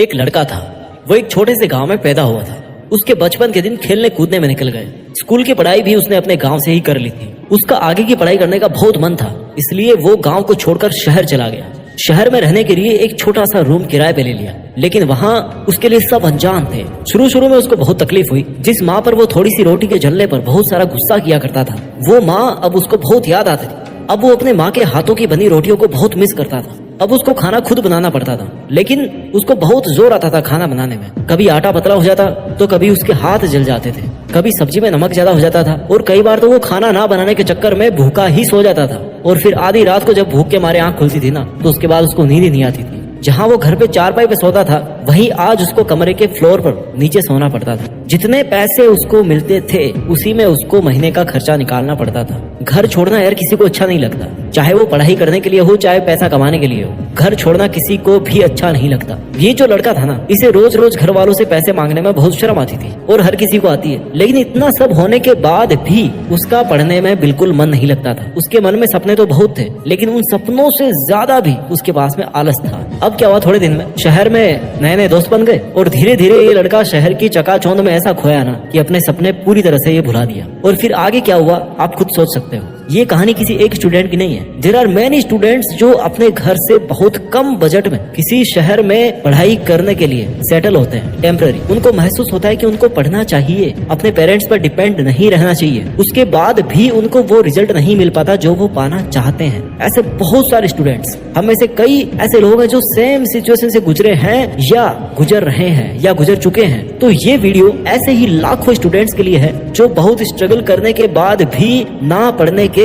एक लड़का था। वो एक छोटे से गांव में पैदा हुआ था। उसके बचपन के दिन खेलने कूदने में निकल गए। स्कूल की पढ़ाई भी उसने अपने गांव से ही कर ली थी। उसका आगे की पढ़ाई करने का बहुत मन था, इसलिए वो गांव को छोड़कर शहर चला गया। शहर में रहने के लिए एक छोटा सा रूम किराए पे ले लिया, लेकिन वहाँ उसके लिए सब अनजान थे। शुरू में उसको बहुत तकलीफ हुई। जिस माँ पर वो थोड़ी सी रोटी के जलने पर बहुत सारा गुस्सा किया करता था, वो माँ अब उसको बहुत याद आती थी। अब वो अपने माँ के हाथों की बनी रोटियों को बहुत मिस करता था। अब उसको खाना खुद बनाना पड़ता था, लेकिन उसको बहुत जोर आता था खाना बनाने में। कभी आटा पतला हो जाता तो कभी उसके हाथ जल जाते थे, कभी सब्जी में नमक ज्यादा हो जाता था, और कई बार तो वो खाना ना बनाने के चक्कर में भूखा ही सो जाता था। और फिर आधी रात को जब भूख के मारे आंख खुलती थी ना, तो उसके बाद उसको नींद ही नहीं आती थी। जहाँ वो घर पे चारपाई पे सोता था, वहीं आज उसको कमरे के फ्लोर पर नीचे सोना पड़ता था। जितने पैसे उसको मिलते थे, उसी में उसको महीने का खर्चा निकालना पड़ता था। घर छोड़ना यार किसी को अच्छा नहीं लगता, चाहे वो पढ़ाई करने के लिए हो, चाहे पैसा कमाने के लिए हो। घर छोड़ना किसी को भी अच्छा नहीं लगता। ये जो लड़का था ना, इसे रोज रोज घर वालों से पैसे मांगने में बहुत शर्म आती थी, और हर किसी को आती है। लेकिन इतना सब होने के बाद भी उसका पढ़ने में बिल्कुल मन नहीं लगता था। उसके मन में सपने तो बहुत थे, लेकिन उन सपनों से ज्यादा भी उसके पास में आलस था। अब क्या हुआ, थोड़े दिन में शहर में नए नए दोस्त बन गए, और धीरे धीरे ये लड़का शहर की चकाचौंध में ऐसा खोया ना कि अपने सपने पूरी तरह से ये भुला दिया। और फिर आगे क्या हुआ आप खुद सोच सकते हो। ये कहानी किसी एक स्टूडेंट की नहीं है। देयर आर मेनी स्टूडेंट्स जो अपने घर से बहुत कम बजट में किसी शहर में पढ़ाई करने के लिए सेटल होते हैं टेम्पररी। उनको महसूस होता है कि उनको पढ़ना चाहिए, अपने पेरेंट्स पर डिपेंड नहीं रहना चाहिए। उसके बाद भी उनको वो रिजल्ट नहीं मिल पाता जो वो पाना चाहते हैं। ऐसे बहुत सारे स्टूडेंट्स, हम में से कई ऐसे लोग हैं जो सेम सिचुएशन से गुजरे हैं, या गुजर रहे हैं, या गुजर चुके हैं। तो ये वीडियो ऐसे ही लाखों स्टूडेंट्स के लिए है जो बहुत स्ट्रगल करने के बाद भी ना पढ़ने के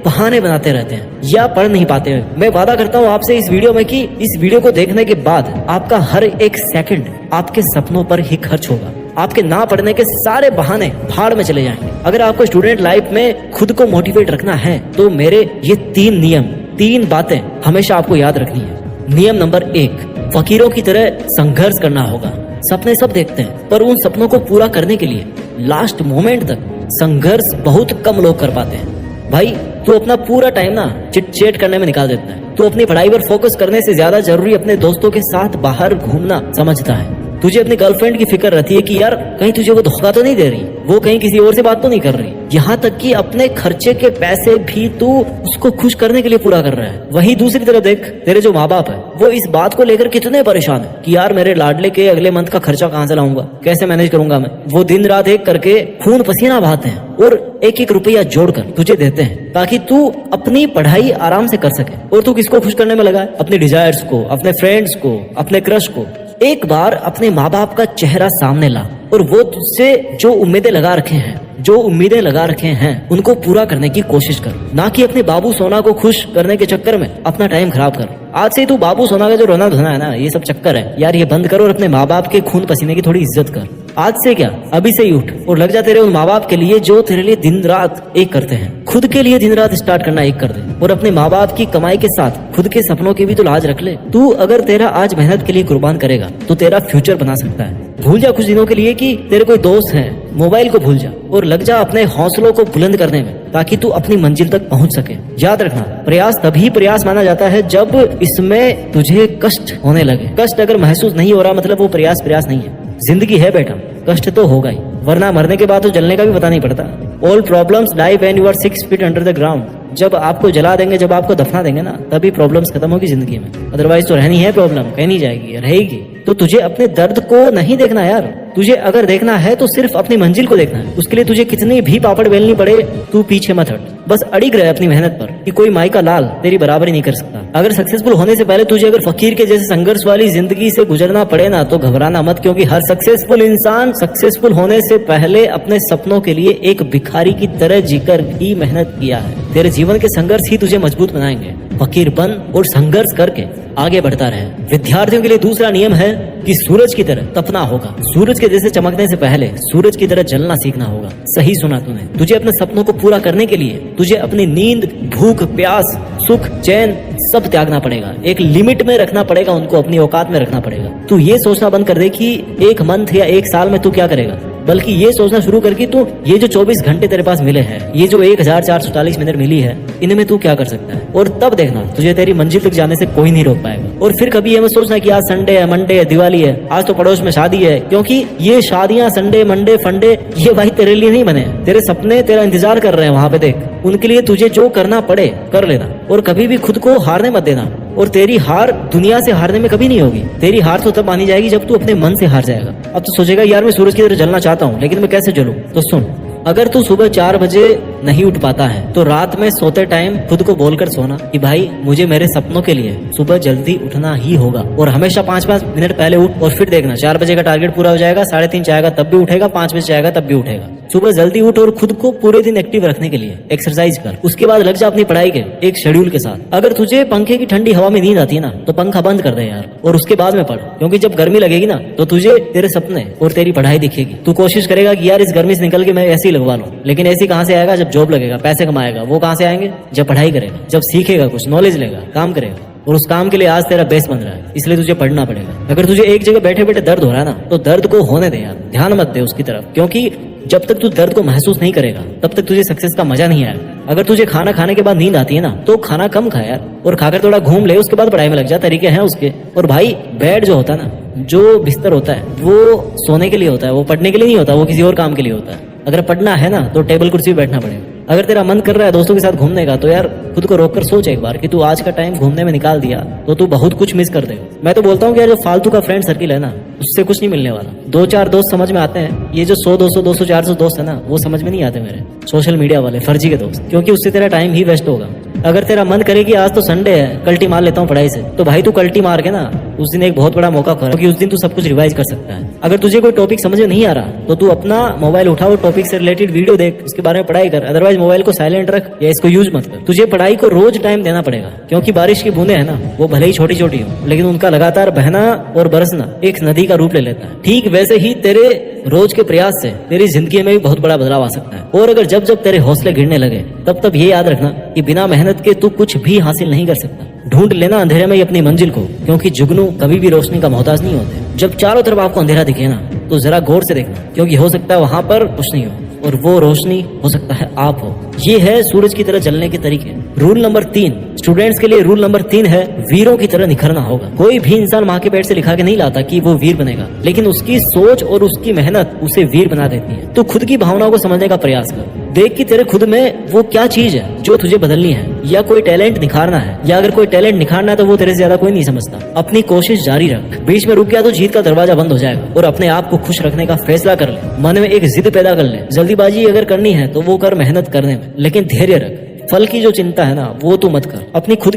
बहाने बनाते रहते हैं या पढ़ नहीं पाते हैं। मैं वादा करता हूँ आपसे इस वीडियो में कि इस वीडियो को देखने के बाद आपका हर एक सेकंड आपके सपनों पर ही खर्च होगा। आपके ना पढ़ने के सारे बहाने भाड़ में चले जाएंगे। अगर आपको स्टूडेंट लाइफ में खुद को मोटिवेट रखना है, तो मेरे ये 3 नियम, 3 बातें हमेशा आपको याद रखनी है। नियम नंबर 1, फकीरों की तरह संघर्ष करना होगा। सपने सब देखते हैं, पर उन सपनों को पूरा करने के लिए लास्ट मोमेंट तक संघर्ष बहुत कम लोग कर पाते हैं। भाई तू अपना पूरा टाइम ना चिट चैट करने में निकाल देता है। तू अपनी पढ़ाई पर फोकस करने से ज्यादा जरूरी अपने दोस्तों के साथ बाहर घूमना समझता है। तुझे अपनी गर्लफ्रेंड की फिक्र रहती है कि यार कहीं तुझे वो धोखा तो नहीं दे रही, वो कहीं किसी और से बात तो नहीं कर रही। यहाँ तक कि अपने खर्चे के पैसे भी तू उसको खुश करने के लिए पूरा कर रहा है। वहीं दूसरी तरफ देख, तेरे जो माँ बाप है वो इस बात को लेकर कितने परेशान है कि यार मेरे लाडले के अगले मंथ का खर्चा कहाँ से लाऊंगा, कैसे मैनेज करूंगा मैं। वो दिन रात एक करके खून पसीना बहाते हैं और एक एक रुपया जोड़कर तुझे देते हैं ताकि तू अपनी पढ़ाई आराम से कर सके। और तू किसको खुश करने में लगा है? अपने डिजायर्स को, अपने फ्रेंड्स को, अपने क्रश को। एक बार अपने माँ बाप का चेहरा सामने ला और वो तुझसे जो उम्मीदें लगा रखे हैं उनको पूरा करने की कोशिश कर, ना कि अपने बाबू सोना को खुश करने के चक्कर में अपना टाइम खराब कर। आज से तू बाबू सोना का जो रोना धोना है ना, ये सब चक्कर है यार, ये बंद कर और अपने माँ बाप के खून पसीने की थोड़ी इज्जत कर। आज से क्या, अभी से ही उठ और लग जा तेरे उन माँ बाप के लिए जो तेरे लिए दिन रात एक करते हैं। खुद के लिए दिन रात स्टार्ट करना एक कर दे, और अपने माँ बाप की कमाई के साथ खुद के सपनों की भी तो लाज रख ले। तू अगर तेरा आज मेहनत के लिए कुर्बान करेगा तो तेरा फ्यूचर बना सकता है। भूल जा कुछ दिनों के लिए कि तेरे कोई दोस्त है, मोबाइल को भूल जा और लग जा अपने हौसलों को बुलंद करने में, ताकि तू अपनी मंजिल तक पहुंच सके। याद रखना, प्रयास तभी प्रयास माना जाता है जब इसमें तुझे कष्ट होने लगे। कष्ट अगर महसूस नहीं हो रहा मतलब वो प्रयास नहीं है। जिंदगी है बेटा, कष्ट तो होगा ही, वरना मरने के बाद तो जलने का भी पता नहीं पड़ता। All problems lie when you are 6 feet under the ground. जब आपको जला देंगे, जब आपको दफना देंगे ना, तभी प्रॉब्लम्स खत्म होगी जिंदगी में। अदरवाइज तो रहनी है प्रॉब्लम, कहीं नहीं जाएगी, रहेगी। तो तुझे अपने दर्द को नहीं देखना यार, तुझे अगर देखना है तो सिर्फ अपनी मंजिल को देखना है। उसके लिए तुझे कितनी भी पापड़ बेलनी पड़े, तू पीछे मत हट, बस अड़िग रहे अपनी मेहनत पर कि कोई माई का लाल तेरी बराबरी नहीं कर सकता। अगर सक्सेसफुल होने से पहले तुझे अगर फकीर के जैसे संघर्ष वाली जिंदगी से गुजरना पड़े ना, तो घबराना मत, क्योंकि हर सक्सेसफुल इंसान सक्सेसफुल होने से पहले अपने सपनों के लिए एक भिखारी की तरह जीकर भी मेहनत किया है। तेरे जीवन के संघर्ष ही तुझे मजबूत बनाएंगे। फकीर बन और संघर्ष करके आगे बढ़ता रहे। विद्यार्थियों के लिए दूसरा नियम है कि सूरज की तरह तपना होगा। सूरज के जैसे चमकने से पहले सूरज की तरह जलना सीखना होगा। सही सुना तूने। तुझे अपने सपनों को पूरा करने के लिए तुझे अपनी नींद, भूख, प्यास, सुख, चैन सब त्यागना पड़ेगा। एक लिमिट में रखना पड़ेगा, उनको अपनी औकात में रखना पड़ेगा। तू ये सोचना बंद कर दे कि 1 मंथ या 1 साल में तू क्या करेगा, बल्कि ये सोचना शुरू कर कि तू ये जो 24 घंटे तेरे पास मिले हैं, ये जो 1440 मिनट मिली है, इनमें तू क्या कर सकता है, और तब देखना तुझे तेरी मंजिल तक जाने से कोई नहीं रोक पाएगा। और फिर कभी ये मत सोचना कि आज संडे है, मंडे है, दिवाली है, आज तो पड़ोस में शादी है, क्योंकि ये शादियां संडे मंडे फंडे ये भाई तेरे लिए नहीं बने। तेरे सपने तेरा इंतजार कर रहे हैं वहां पे, देख उनके लिए तुझे जो करना पड़े कर लेना, और कभी भी खुद को हारने मत देना। और तेरी हार दुनिया से हारने में कभी नहीं होगी। तेरी हार तो तब मानी जाएगी जब तू अपने मन से हार जाएगा। अब तो सोचेगा यार मैं सूरज की तरह जलना चाहता हूँ, लेकिन मैं कैसे जलूं? तो सुन, अगर तू सुबह 4 बजे नहीं उठ पाता है तो रात में सोते टाइम खुद को बोलकर सोना कि भाई मुझे मेरे सपनों के लिए सुबह जल्दी उठना ही होगा। और हमेशा 5-5 मिनट पहले उठ, और फिर देखना 4 बजे का टारगेट पूरा हो जाएगा, 3:30 जाएगा तब भी उठेगा, 5 बजे जाएगा तब भी उठेगा। सुबह जल्दी उठ और खुद को पूरे दिन एक्टिव रखने के लिए एक्सरसाइज कर। उसके बाद लग जा अपनी पढ़ाई के एक शेड्यूल के साथ। अगर तुझे पंखे की ठंडी हवा में नींद आती है ना तो पंखा बंद कर दे यार, और उसके बाद में पढ़, क्योंकि जब गर्मी लगेगी ना तो तुझे तेरे सपने और तेरी पढ़ाई दिखेगी। तू कोशिश करेगा कि यार इस गर्मी से निकल के मैं ऐसे ही लगवा लूं, लेकिन ऐसी कहां से आएगा? जब जॉब लगेगा, पैसे कमाएगा, वो कहां से आएंगे? जब पढ़ाई करेगा, जब सीखेगा, कुछ नॉलेज लेगा, काम करेगा, और उस काम के लिए आज तेरा बेस बन रहा है, इसलिए तुझे पढ़ना पड़ेगा। अगर तुझे एक जगह बैठे बैठे दर्द हो रहा है ना तो दर्द को होने दे यार, ध्यान मत दे उसकी तरफ, क्योंकि जब तक तू दर्द को महसूस नहीं करेगा तब तक तुझे सक्सेस का मजा नहीं आएगा। अगर तुझे खाना खाने के बाद नींद आती है ना तो खाना कम खा यार, और खाकर थोड़ा घूम ले, उसके बाद पढ़ाई में लग जा, तरीके हैं उसके। और भाई बेड जो होता है ना, जो बिस्तर होता है वो सोने के लिए होता है, वो पढ़ने के लिए नहीं होता, वो किसी और काम के लिए होता है। अगर पढ़ना है ना तो टेबल कुर्सी पे बैठना पड़ेगा। अगर तेरा मन कर रहा है दोस्तों के साथ घूमने का तो यार खुद को रोककर सोच एक बार कि तू आज का टाइम घूमने में निकाल दिया तो तू बहुत कुछ मिस कर देगा। मैं तो बोलता हूँ कि यार जो फालतू का फ्रेंड सर्किल है ना उससे कुछ नहीं मिलने वाला। 2-4 दोस्त समझ में आते हैं, ये जो 100-200 200-400 दोस्त है ना वो समझ में नहीं आते मेरे, सोशल मीडिया वाले फर्जी के दोस्त, क्योंकि उससे तेरा टाइम ही वेस्ट होगा। अगर तेरा मन करे कि आज तो संडे है, कल्टी मार लेता हूँ पढ़ाई से, तो भाई तू कल्टी मार के ना उस दिन एक बहुत बड़ा मौका खोला, क्योंकि उस दिन तू सब कुछ रिवाइज कर सकता है। अगर तुझे कोई टॉपिक समझ में नहीं आ रहा तो तू अपना मोबाइल उठाओ, टॉपिक से रिलेटेड वीडियो देख, उसके बारे में पढ़ाई कर, अदरवाइज मोबाइल को साइलेंट रख या इसको यूज मत कर। तुझे पढ़ाई को रोज टाइम देना पड़ेगा, क्योंकि बारिश की बूंदे है ना वो भले ही छोटी छोटी हो लेकिन उनका लगातार बहना और बरसना एक नदी का रूप ले लेता है। ठीक वैसे ही तेरे रोज के प्रयास से तेरी जिंदगी में भी बहुत बड़ा बदलाव आ सकता है। और अगर जब जब तेरे हौसले गिरने लगे तब ये याद रखना कि बिना मेहनत के तू कुछ भी हासिल नहीं कर सकता। ढूंढ लेना अंधेरे में ही अपनी मंजिल को, क्योंकि जुगनू कभी भी रोशनी का मोहताज नहीं होते। जब चारों तरफ आपको अंधेरा दिखे ना तो जरा गौर से देखना, क्योंकि हो सकता है वहां पर कुछ नहीं हो और वो रोशनी हो सकता है आप हो। ये है सूरज की तरह जलने के तरीके। रूल नंबर 3 स्टूडेंट्स के लिए रूल नंबर 3 है वीरों की तरह निखरना होगा। कोई भी इंसान माँ के पेट से लिखा के नहीं लाता कि वो वीर बनेगा, लेकिन उसकी सोच और उसकी मेहनत उसे वीर बना देती है। तो खुद की भावनाओं को समझने का प्रयास कर, देख कि तेरे खुद में वो क्या चीज है जो तुझे बदलनी है, या कोई टैलेंट निखारना है, या अगर कोई टैलेंट निखारना है तो वो तेरे से ज्यादा कोई नहीं समझता। अपनी कोशिश जारी रख, बीच में रुक गया तो जीत का दरवाजा बंद हो जाएगा। और अपने आप को खुश रखने का फैसला कर ले, मन में एक जिद पैदा कर ले। जल्दीबाजी अगर करनी है तो वो कर मेहनत करने में, लेकिन धैर्य रख। फल की जो चिंता है ना वो तू मत कर। अपनी खुद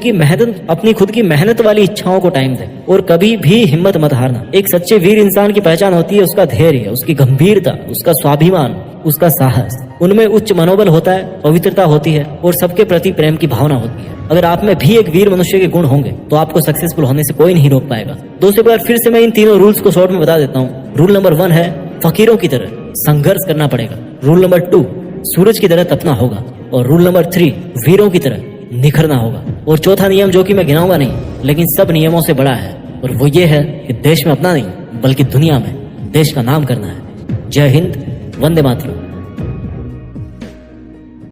की मेहनत वाली इच्छाओं को टाइम दे और कभी भी हिम्मत मत हारना। एक सच्चे वीर इंसान की पहचान होती है उसका धैर्य, उसकी गंभीरता, उसका स्वाभिमान, उसका साहस। उनमें उच्च मनोबल होता है, पवित्रता होती है और सबके प्रति प्रेम की भावना होती है। अगर आप में भी एक वीर मनुष्य के गुण होंगे तो आपको सक्सेसफुल होने से कोई नहीं रोक पाएगा। दोस्तों एक बार फिर से मैं इन तीनों रूल्स को शॉर्ट में बता देता हूँ। रूल नंबर 1 है फकीरों की तरह संघर्ष करना पड़ेगा। रूल नंबर 2 सूरज की तरह तपना होगा। और रूल नंबर 3 वीरों की तरह निखरना होगा। और चौथा नियम जो कि मैं गिनाऊंगा नहीं लेकिन सब नियमों से बड़ा है, और वो ये है कि देश में अपना नहीं बल्कि दुनिया में देश का नाम करना है। जय हिंद, वंदे मातरम।